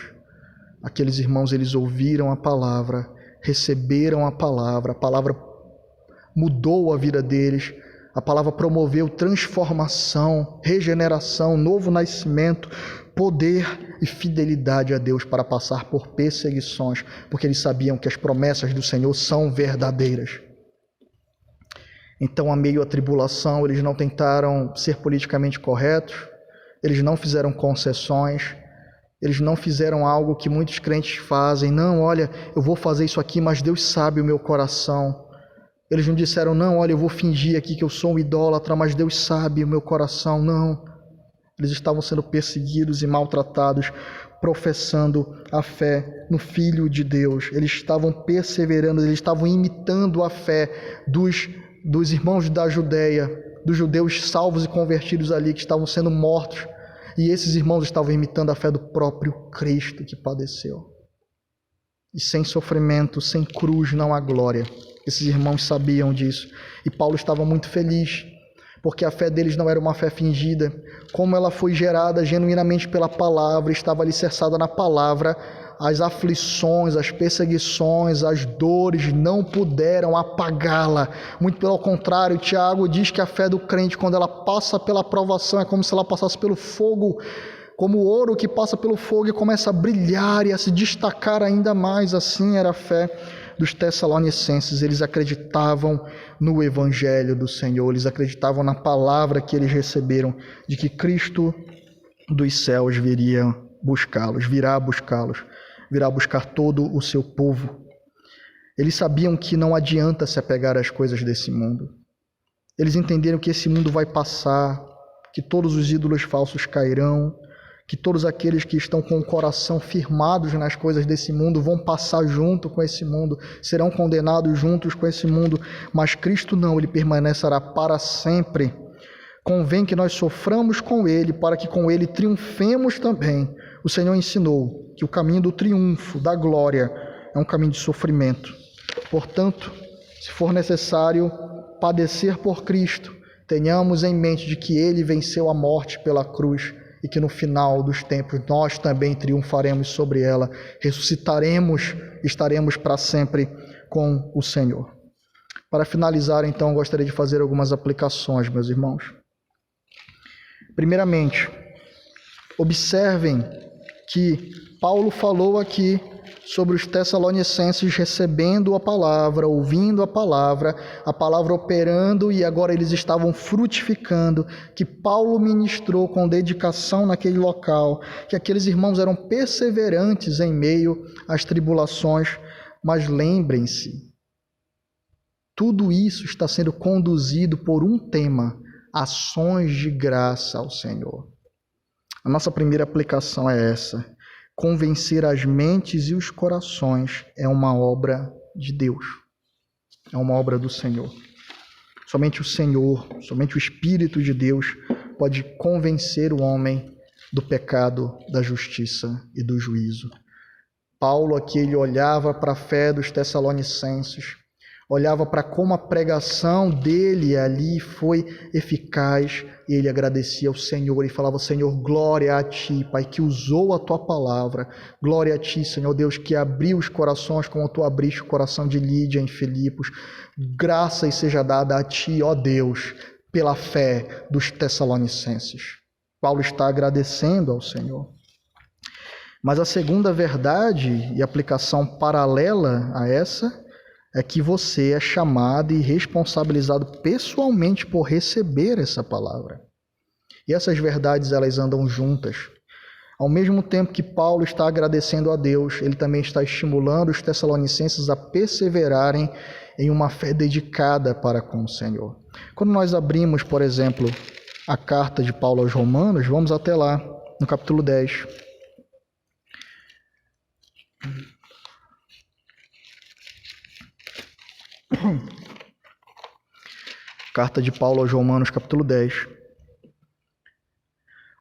Aqueles irmãos, eles ouviram a palavra, receberam a palavra mudou a vida deles, a palavra promoveu transformação, regeneração, novo nascimento, poder e fidelidade a Deus para passar por perseguições, porque eles sabiam que as promessas do Senhor são verdadeiras. Então, a meio à tribulação, eles não tentaram ser politicamente corretos, eles não fizeram concessões, eles não fizeram algo que muitos crentes fazem. Não, olha, eu vou fazer isso aqui, mas Deus sabe o meu coração. Eles não disseram, não, olha, eu vou fingir aqui que eu sou um idólatra, mas Deus sabe o meu coração. Não. Eles estavam sendo perseguidos e maltratados, professando a fé no Filho de Deus. Eles estavam perseverando, eles estavam imitando a fé dos irmãos da Judéia, dos judeus salvos e convertidos ali que estavam sendo mortos. E esses irmãos estavam imitando a fé do próprio Cristo que padeceu. E sem sofrimento, sem cruz, não há glória. Esses irmãos sabiam disso. E Paulo estava muito feliz, porque a fé deles não era uma fé fingida. Como ela foi gerada genuinamente pela palavra, estava alicerçada na palavra, as aflições, as perseguições, as dores não puderam apagá-la. Muito pelo contrário, Tiago diz que a fé do crente, quando ela passa pela provação, é como se ela passasse pelo fogo, como o ouro que passa pelo fogo e começa a brilhar e a se destacar ainda mais. Assim era a fé dos Tessalonicenses. Eles acreditavam no Evangelho do Senhor, eles acreditavam na palavra que eles receberam, de que Cristo dos céus virá buscá-los, virá buscar todo o seu povo. Eles sabiam que não adianta se apegar às coisas desse mundo. Eles entenderam que esse mundo vai passar, que todos os ídolos falsos cairão, que todos aqueles que estão com o coração firmados nas coisas desse mundo vão passar junto com esse mundo, serão condenados juntos com esse mundo, mas Cristo não, ele permanecerá para sempre. Convém que nós soframos com ele, para que com ele triunfemos também. O Senhor ensinou que o caminho do triunfo, da glória, é um caminho de sofrimento. Portanto, se for necessário padecer por Cristo, tenhamos em mente de que ele venceu a morte pela cruz, e que no final dos tempos nós também triunfaremos sobre ela, ressuscitaremos, estaremos para sempre com o Senhor. Para finalizar, então, gostaria de fazer algumas aplicações, meus irmãos. Primeiramente, observem que Paulo falou aqui sobre os Tessalonicenses recebendo a palavra, ouvindo a palavra operando, e agora eles estavam frutificando, que Paulo ministrou com dedicação naquele local, que aqueles irmãos eram perseverantes em meio às tribulações. Mas lembrem-se, tudo isso está sendo conduzido por um tema: ações de graça ao Senhor. A nossa primeira aplicação é essa: convencer as mentes e os corações é uma obra de Deus, é uma obra do Senhor. Somente o Senhor, somente o Espírito de Deus pode convencer o homem do pecado, da justiça e do juízo. Paulo aqui, ele olhava para a fé dos Tessalonicenses, olhava para como a pregação dele ali foi eficaz, e ele agradecia ao Senhor e falava: Senhor, glória a Ti, Pai, que usou a Tua palavra, glória a Ti, Senhor Deus, que abriu os corações como Tu abriste o coração de Lídia em Filipos. Graças seja dada a Ti, ó Deus, pela fé dos Tessalonicenses. Paulo está agradecendo ao Senhor. Mas a segunda verdade e aplicação paralela a essa é que você é chamado e responsabilizado pessoalmente por receber essa palavra. E essas verdades, elas andam juntas. Ao mesmo tempo que Paulo está agradecendo a Deus, ele também está estimulando os Tessalonicenses a perseverarem em uma fé dedicada para com o Senhor. Quando nós abrimos, por exemplo, a carta de Paulo aos Romanos, vamos até lá, no capítulo 10. Carta de Paulo aos Romanos, capítulo 10.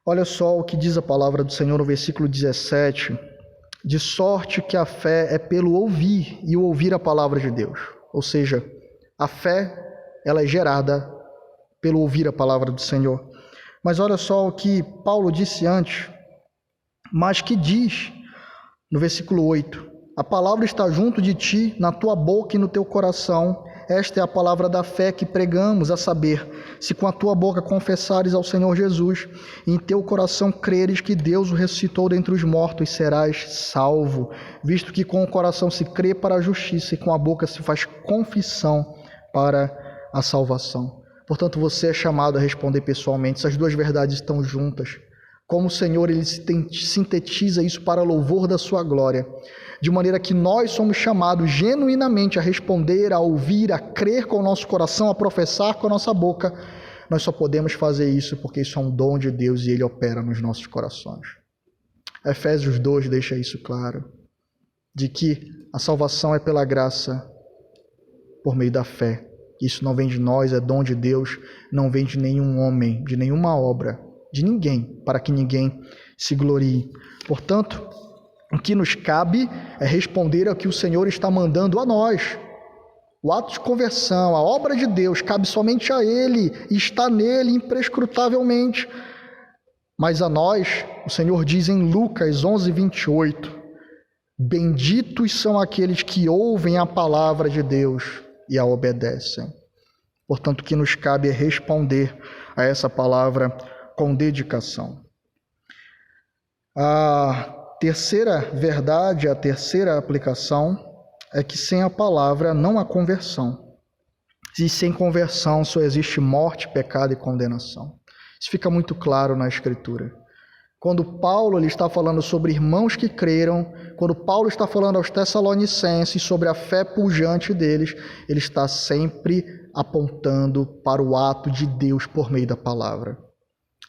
Olha só o que diz a palavra do Senhor no versículo 17. De sorte que a fé é pelo ouvir, e o ouvir a palavra de Deus. Ou seja, a fé, ela é gerada pelo ouvir a palavra do Senhor. Mas olha só o que Paulo disse antes. Mas que diz no versículo 8: a palavra está junto de ti, na tua boca e no teu coração. Esta é a palavra da fé que pregamos, a saber, se com a tua boca confessares ao Senhor Jesus, e em teu coração creres que Deus o ressuscitou dentre os mortos, serás salvo, visto que com o coração se crê para a justiça e com a boca se faz confissão para a salvação. Portanto, você é chamado a responder pessoalmente. Essas duas verdades estão juntas. Como o Senhor, ele sintetiza isso para louvor da sua glória. de maneira que nós somos chamados genuinamente a responder, a ouvir, a crer com o nosso coração, a professar com a nossa boca. Nós só podemos fazer isso porque isso é um dom de Deus e Ele opera nos nossos corações. Efésios 2 deixa isso claro, de que a salvação é pela graça, por meio da fé. Isso não vem de nós, é dom de Deus, não vem de nenhum homem, de nenhuma obra, de ninguém, para que ninguém se glorie. Portanto, o que nos cabe é responder ao que o Senhor está mandando a nós. O ato de conversão, a obra de Deus, cabe somente a Ele e está nele imprescrutavelmente. Mas a nós, o Senhor diz em Lucas 11:28, benditos são aqueles que ouvem a palavra de Deus e a obedecem. Portanto, o que nos cabe é responder a essa palavra com dedicação. A terceira verdade, a terceira aplicação é que sem a palavra não há conversão. E sem conversão só existe morte, pecado e condenação. Isso fica muito claro na Escritura. Quando Paulo ele está falando sobre irmãos que creram, quando Paulo está falando aos Tessalonicenses sobre a fé pujante deles, ele está sempre apontando para o ato de Deus por meio da palavra.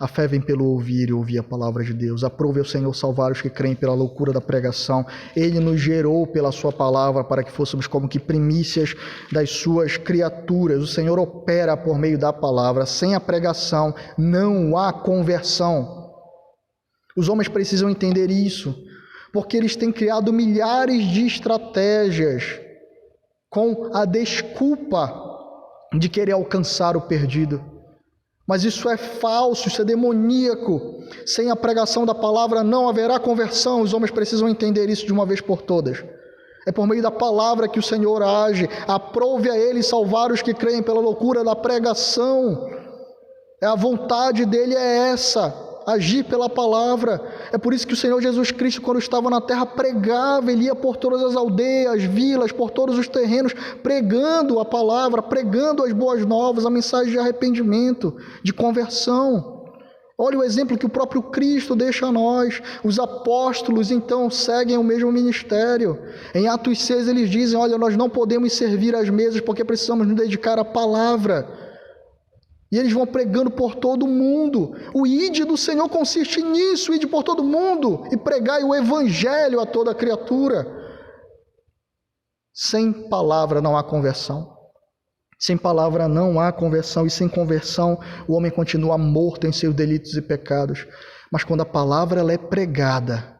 A fé vem pelo ouvir e ouvir a palavra de Deus. Aprove ao Senhor salvar os que creem pela loucura da pregação. Ele nos gerou pela sua palavra para que fôssemos como que primícias das suas criaturas. O Senhor opera por meio da palavra. Sem a pregação não há conversão. Os homens precisam entender isso, porque eles têm criado milhares de estratégias com a desculpa de querer alcançar o perdido. Mas isso é falso, isso é demoníaco. Sem a pregação da palavra não haverá conversão. Os homens precisam entender isso de uma vez por todas. É por meio da palavra que o Senhor age. Aprove a Ele salvar os que creem pela loucura da pregação. A vontade dEle é essa, agir pela palavra. É por isso que o Senhor Jesus Cristo, quando estava na terra, pregava. Ele ia por todas as aldeias, vilas, por todos os terrenos, pregando a palavra, pregando as boas novas, a mensagem de arrependimento, de conversão. Olha o exemplo que o próprio Cristo deixa a nós. Os apóstolos, então, seguem o mesmo ministério. Em Atos 6, eles dizem, olha, nós não podemos servir às mesas porque precisamos nos dedicar à palavra. E eles vão pregando por todo mundo. O ide do Senhor consiste nisso, ide por todo mundo e pregai o evangelho a toda criatura. Sem palavra não há conversão. Sem palavra não há conversão, e sem conversão o homem continua morto em seus delitos e pecados. Mas quando a palavra ela é pregada,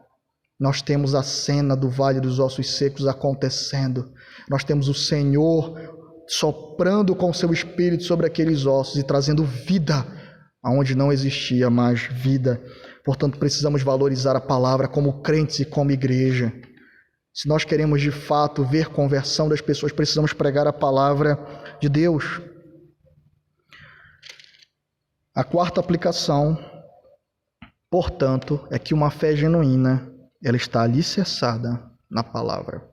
nós temos a cena do Vale dos Ossos Secos acontecendo. Nós temos o Senhor soprando com seu espírito sobre aqueles ossos e trazendo vida aonde não existia mais vida. Portanto, precisamos valorizar a palavra como crentes e como igreja. Se nós queremos de fato ver conversão das pessoas, precisamos pregar a palavra de Deus. A quarta aplicação, portanto, é que uma fé genuína, ela está alicerçada na palavra.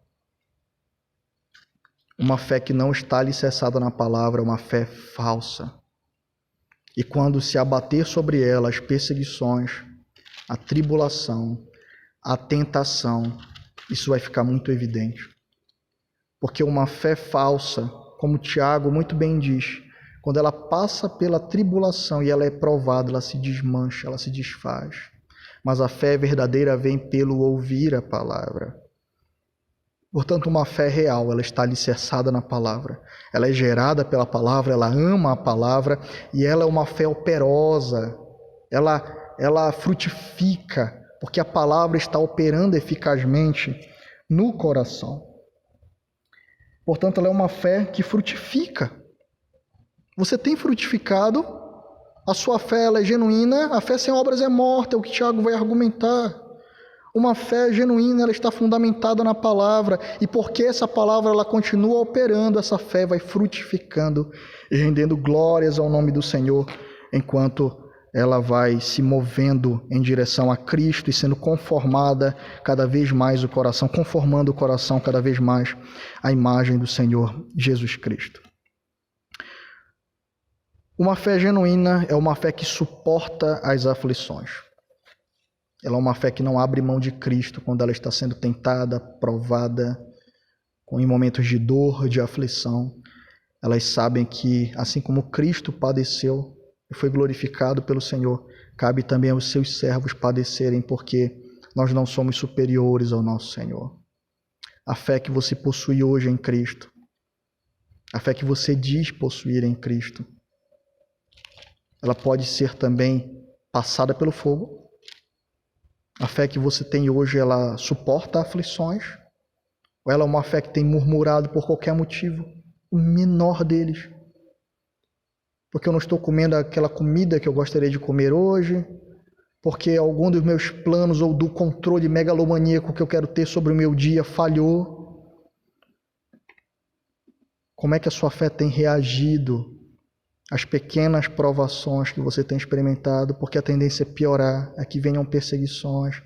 Uma fé que não está alicerçada na palavra é uma fé falsa. E quando se abater sobre ela as perseguições, a tribulação, a tentação, isso vai ficar muito evidente. Porque uma fé falsa, como Tiago muito bem diz, quando ela passa pela tribulação e ela é provada, ela se desmancha, ela se desfaz. Mas a fé verdadeira vem pelo ouvir a palavra. Portanto, uma fé real, ela está alicerçada na palavra. Ela é gerada pela palavra, ela ama a palavra e ela é uma fé operosa. Ela frutifica, porque a palavra está operando eficazmente no coração. Portanto, ela é uma fé que frutifica. Você tem frutificado, a sua fé ela é genuína, a fé sem obras é morta, é o que Tiago vai argumentar. Uma fé genuína, ela está fundamentada na palavra, e porque essa palavra ela continua operando, essa fé vai frutificando e rendendo glórias ao nome do Senhor, enquanto ela vai se movendo em direção a Cristo e sendo conformada cada vez mais o coração, conformando o coração cada vez mais à imagem do Senhor Jesus Cristo. Uma fé genuína é uma fé que suporta as aflições. Ela é uma fé que não abre mão de Cristo quando ela está sendo tentada, provada, em momentos de dor, de aflição. Elas sabem que, assim como Cristo padeceu e foi glorificado pelo Senhor, cabe também aos seus servos padecerem, porque nós não somos superiores ao nosso Senhor. A fé que você possui hoje em Cristo, a fé que você diz possuir em Cristo, ela pode ser também passada pelo fogo. A fé que você tem hoje, ela suporta aflições, ou ela é uma fé que tem murmurado por qualquer motivo, o menor deles. Porque eu não estou comendo aquela comida que eu gostaria de comer hoje, porque algum dos meus planos ou do controle megalomaníaco que eu quero ter sobre o meu dia falhou. Como é que a sua fé tem reagido às pequenas provações que você tem experimentado? Porque a tendência é piorar, é que venham perseguições,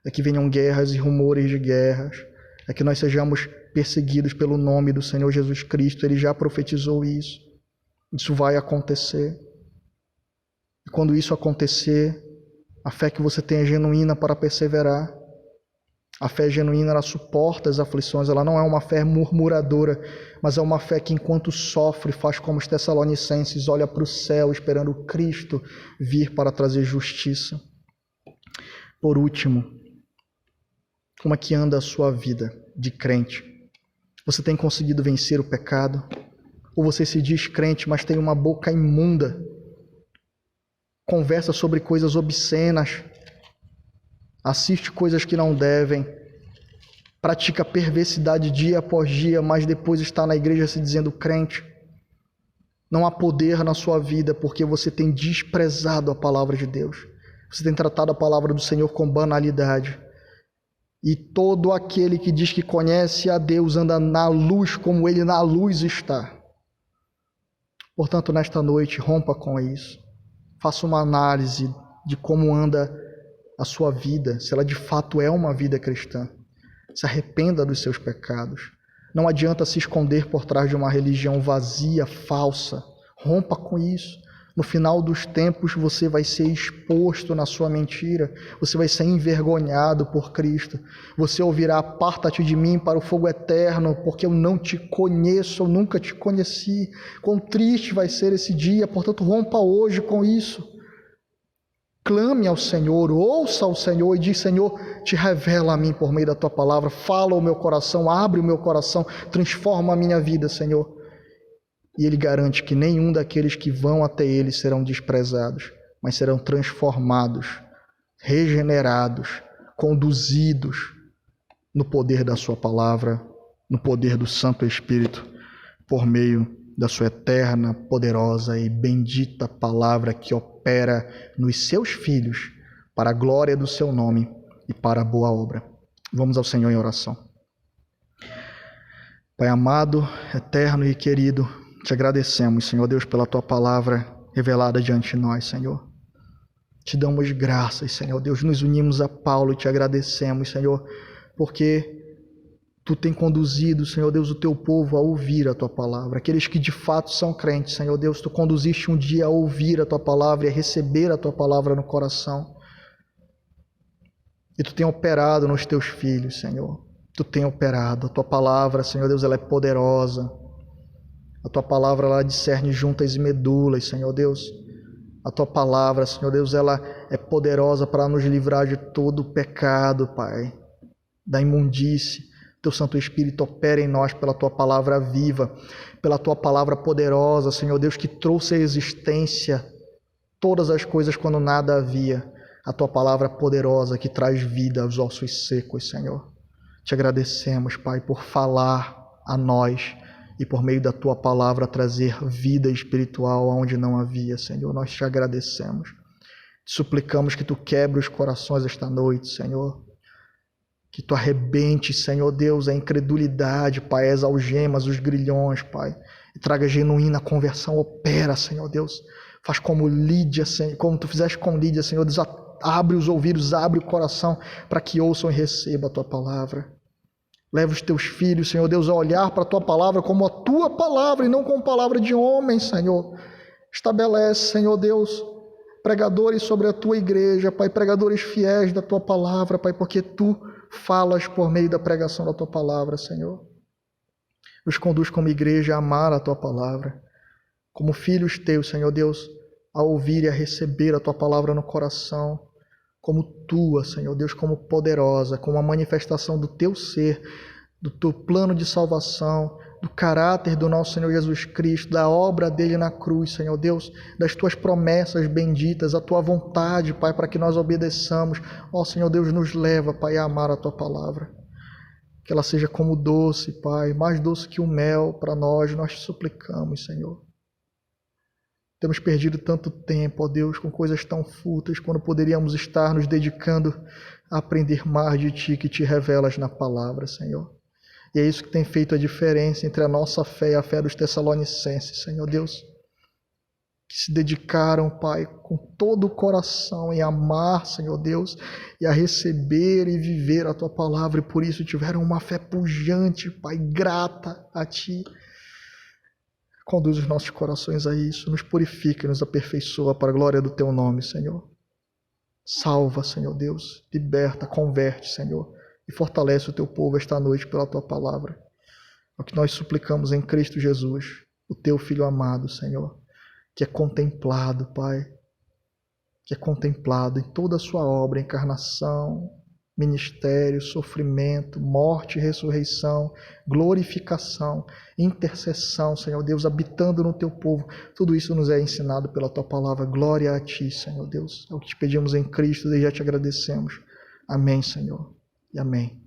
é que venham guerras e rumores de guerras, é que nós sejamos perseguidos pelo nome do Senhor Jesus Cristo. Ele já profetizou isso. Isso vai acontecer. E quando isso acontecer, a fé que você tem é genuína para perseverar. A fé genuína, ela suporta as aflições. Ela não é uma fé murmuradora, mas é uma fé que, enquanto sofre, faz como os Tessalonicenses, olha para o céu esperando Cristo vir para trazer justiça. Por último, como é que anda a sua vida de crente? Você tem conseguido vencer o pecado? Ou você se diz crente, mas tem uma boca imunda? Conversa sobre coisas obscenas, assiste coisas que não devem, pratica perversidade dia após dia, mas depois está na igreja se dizendo crente. Não há poder na sua vida porque você tem desprezado a palavra de Deus. Você tem tratado a palavra do Senhor com banalidade. E todo aquele que diz que conhece a Deus anda na luz como ele na luz está. Portanto, nesta noite, rompa com isso. Faça uma análise de como anda a sua vida, se ela de fato é uma vida cristã. Se arrependa dos seus pecados. Não adianta se esconder por trás de uma religião vazia, falsa. Rompa com isso. No final dos tempos, você vai ser exposto na sua mentira. Você vai ser envergonhado por Cristo. Você ouvirá: aparta-te de mim para o fogo eterno, porque eu não te conheço, eu nunca te conheci. Quão triste vai ser esse dia. Portanto, rompa hoje com isso. Clame ao Senhor, ouça ao Senhor e diz: Senhor, te revela a mim por meio da tua palavra. Fala ao meu coração, abre o meu coração, transforma a minha vida, Senhor. E Ele garante que nenhum daqueles que vão até Ele serão desprezados, mas serão transformados, regenerados, conduzidos no poder da sua palavra, no poder do Santo Espírito, por meio da sua eterna, poderosa e bendita palavra que opera nos seus filhos para a glória do seu nome e para a boa obra. Vamos ao Senhor em oração. Pai amado, eterno e querido, te agradecemos, Senhor Deus, pela tua palavra revelada diante de nós, Senhor. Te damos graças, Senhor Deus, nos unimos a Paulo e te agradecemos, Senhor, porque tu tem conduzido, Senhor Deus, o teu povo a ouvir a tua palavra. Aqueles que de fato são crentes, Senhor Deus, tu conduziste um dia a ouvir a tua palavra e a receber a tua palavra no coração. E tu tem operado nos teus filhos, Senhor. Tu tem operado. A tua palavra, Senhor Deus, ela é poderosa. A tua palavra, ela discerne juntas e medulas, Senhor Deus. A tua palavra, Senhor Deus, ela é poderosa para nos livrar de todo o pecado, Pai, da imundície. Teu Santo Espírito opera em nós pela tua palavra viva, pela tua palavra poderosa, Senhor Deus, que trouxe à existência todas as coisas quando nada havia. A tua palavra poderosa que traz vida aos ossos secos, Senhor. Te agradecemos, Pai, por falar a nós e por meio da tua palavra trazer vida espiritual onde não havia, Senhor. Nós te agradecemos. Te suplicamos que tu quebre os corações esta noite, Senhor. Que tu arrebente, Senhor Deus, a incredulidade, Pai, as algemas, os grilhões, Pai. E traga genuína conversão. Opera, Senhor Deus. Faz como Lídia, Senhor, como tu fizeste com Lídia, Senhor Deus. Abre os ouvidos, abre o coração para que ouçam e recebam a tua palavra. Leva os teus filhos, Senhor Deus, a olhar para a tua palavra como a tua palavra e não como palavra de homem, Senhor. Estabelece, Senhor Deus, pregadores sobre a tua igreja, Pai, pregadores fiéis da tua palavra, Pai, porque tu falas por meio da pregação da tua palavra, Senhor. Nos conduz como igreja a amar a tua palavra, como filhos teus, Senhor Deus, a ouvir e a receber a tua palavra no coração, como tua, Senhor Deus, como poderosa, como a manifestação do teu ser, do teu plano de salvação, do caráter do nosso Senhor Jesus Cristo, da obra dele na cruz, Senhor Deus, das tuas promessas benditas, a tua vontade, Pai, para que nós obedeçamos. Ó Senhor Deus, nos leva, Pai, a amar a tua palavra. Que ela seja como doce, Pai, mais doce que o mel para nós te suplicamos, Senhor. Temos perdido tanto tempo, ó Deus, com coisas tão fúteis, quando poderíamos estar nos dedicando a aprender mais de Ti, que Te revelas na palavra, Senhor. E é isso que tem feito a diferença entre a nossa fé e a fé dos Tessalonicenses, Senhor Deus, que se dedicaram, Pai, com todo o coração em amar, Senhor Deus, e a receber e viver a Tua palavra, e por isso tiveram uma fé pujante, Pai, grata a Ti. Conduz os nossos corações a isso, nos purifica e nos aperfeiçoa para a glória do Teu nome, Senhor. Salva, Senhor Deus, liberta, converte, Senhor, e fortalece o Teu povo esta noite pela Tua palavra. É o que nós suplicamos em Cristo Jesus, o Teu Filho amado, Senhor, que é contemplado, Pai, que é contemplado em toda a sua obra, encarnação, ministério, sofrimento, morte e ressurreição, glorificação, intercessão, Senhor Deus, habitando no Teu povo. Tudo isso nos é ensinado pela Tua palavra. Glória a Ti, Senhor Deus. É o que te pedimos em Cristo e já te agradecemos. Amém, Senhor. E amém.